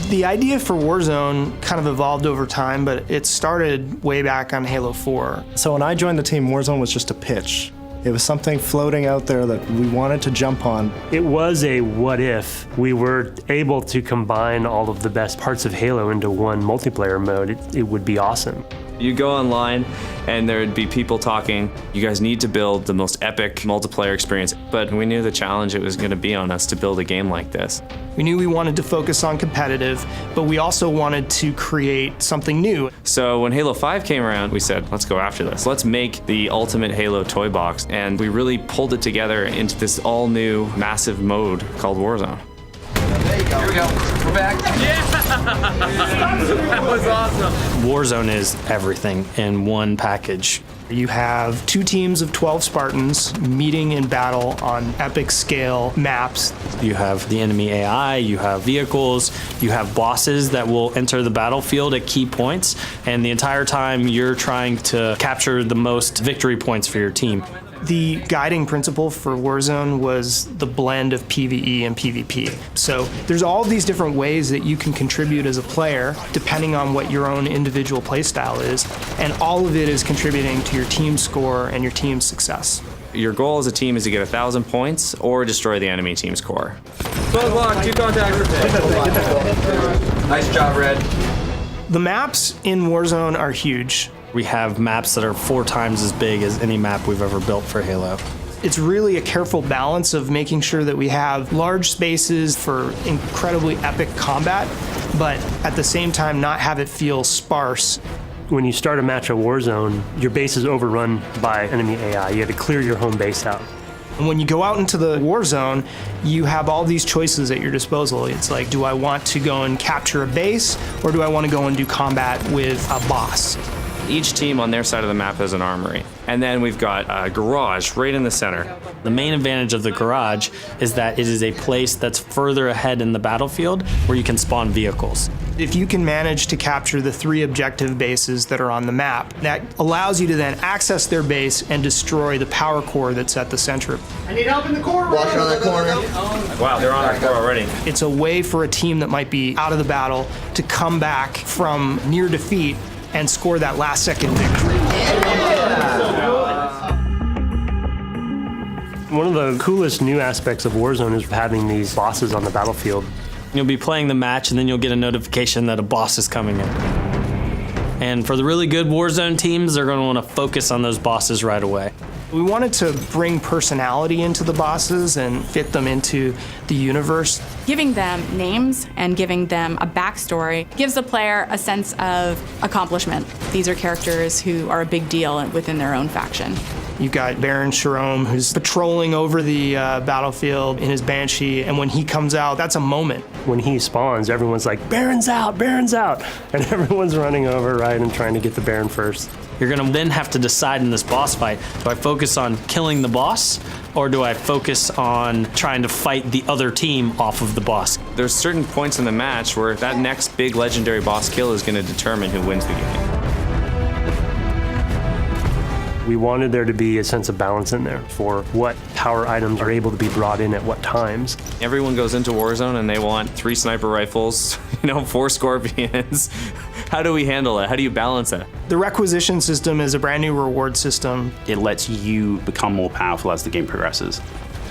The idea for Warzone kind of evolved over time, but it started way back on Halo 4. So when I joined the team, Warzone was just a pitch. It was something floating out there that we wanted to jump on. It was a what if we were able to combine all of the best parts of Halo into one multiplayer mode. It would be awesome. You go online and there'd be people talking, you guys need to build the most epic multiplayer experience. But we knew the challenge it was going to be on us to build a game like this. We knew we wanted to focus on competitive, but we also wanted to create something new. So when Halo 5 came around, we said, let's go after this. Let's make the ultimate Halo toy box. And we really pulled it together into this all new massive mode called Warzone. There you go. Here we go. We're back. Yeah! That was awesome. Warzone is everything in one package. You have 2 teams of 12 Spartans meeting in battle on epic scale maps. You have the enemy AI, you have vehicles, you have bosses that will enter the battlefield at key points, and the entire time you're trying to capture the most victory points for your team. The guiding principle for Warzone was the blend of PvE and PvP. So there's all these different ways that you can contribute as a player, depending on what your own individual playstyle is, and all of it is contributing to your team score and your team's success. Your goal as a team is to get 1,000 points or destroy the enemy team's core. Close lock, 2 contacts. Nice job, Red. The maps in Warzone are huge. We have maps that are 4 times as big as any map we've ever built for Halo. It's really a careful balance of making sure that we have large spaces for incredibly epic combat, but at the same time not have it feel sparse. When you start a match of Warzone, your base is overrun by enemy AI. You have to clear your home base out. And when you go out into the war zone, you have all these choices at your disposal. It's like, do I want to go and capture a base, or do I want to go and do combat with a boss? Each team on their side of the map has an armory. And then we've got a garage right in the center. The main advantage of the garage is that it is a place that's further ahead in the battlefield where you can spawn vehicles. If you can manage to capture the 3 objective bases that are on the map, that allows you to then access their base and destroy the power core that's at the center. I need help in the corner. Watch on that corner. Wow, they're on our core already. It's a way for a team that might be out of the battle to come back from near defeat and score that last second victory. One of the coolest new aspects of Warzone is having these bosses on the battlefield. You'll be playing the match and then you'll get a notification that a boss is coming in. And for the really good Warzone teams, they're going to want to focus on those bosses right away. We wanted to bring personality into the bosses and fit them into the universe. Giving them names and giving them a backstory gives the player a sense of accomplishment. These are characters who are a big deal within their own faction. You've got Baron Sharome, who's patrolling over the battlefield in his Banshee, and when he comes out, that's a moment. When he spawns, everyone's like, Baron's out, Baron's out! And everyone's running over, right, and trying to get the Baron first. You're going to then have to decide in this boss fight, do I focus on killing the boss, or do I focus on trying to fight the other team off of the boss? There's certain points in the match where that next big legendary boss kill is going to determine who wins the game. We wanted there to be a sense of balance in there for what power items are able to be brought in at what times. Everyone goes into Warzone and they want 3 sniper rifles, 4 scorpions. How do we handle it? How do you balance it? The requisition system is a brand new reward system. It lets you become more powerful as the game progresses.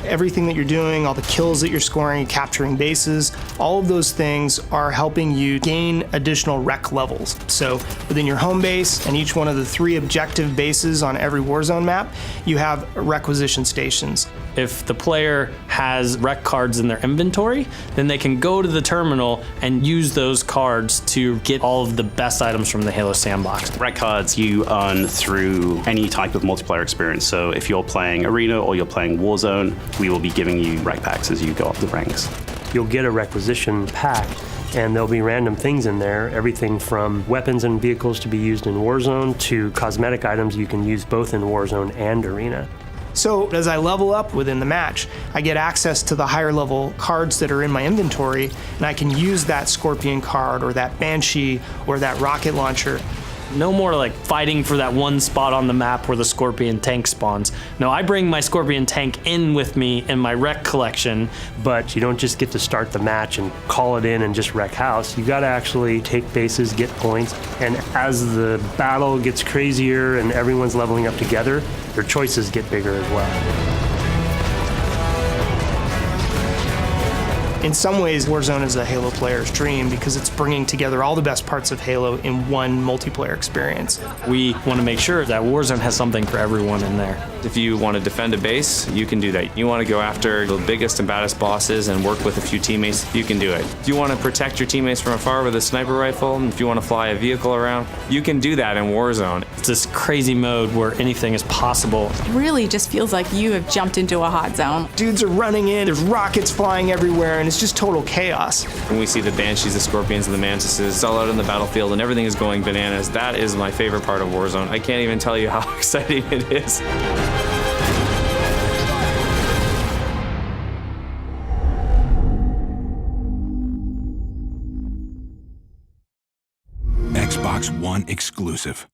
Everything that you're doing, all the kills that you're scoring, capturing bases, all of those things are helping you gain additional rec levels. So within your home base and each one of the 3 objective bases on every Warzone map, you have requisition stations. If the player has rec cards in their inventory, then they can go to the terminal and use those cards to get all of the best items from the Halo sandbox. Rec cards you earn through any type of multiplayer experience. So if you're playing Arena or you're playing Warzone, we will be giving you rec packs as you go up the ranks. You'll get a requisition pack, and there'll be random things in there, everything from weapons and vehicles to be used in Warzone to cosmetic items you can use both in Warzone and Arena. So as I level up within the match, I get access to the higher level cards that are in my inventory, and I can use that Scorpion card or that Banshee or that rocket launcher. No more like fighting for that one spot on the map where the Scorpion tank spawns. No, I bring my Scorpion tank in with me in my wreck collection. But you don't just get to start the match and call it in and just wreck house. You got to actually take bases, get points, and as the battle gets crazier and everyone's leveling up together, your choices get bigger as well. In some ways, Warzone is a Halo player's dream because it's bringing together all the best parts of Halo in one multiplayer experience. We want to make sure that Warzone has something for everyone in there. If you want to defend a base, you can do that. You want to go after the biggest and baddest bosses and work with a few teammates, you can do it. If you want to protect your teammates from afar with a sniper rifle, and if you want to fly a vehicle around, you can do that in Warzone. It's this crazy mode where anything is possible. It really just feels like you have jumped into a hot zone. Dudes are running in, there's rockets flying everywhere, and it's just total chaos. When we see the Banshees, the Scorpions, and the Mantises all out on the battlefield and everything is going bananas, that is my favorite part of Warzone. I can't even tell you how exciting it is. Xbox One exclusive.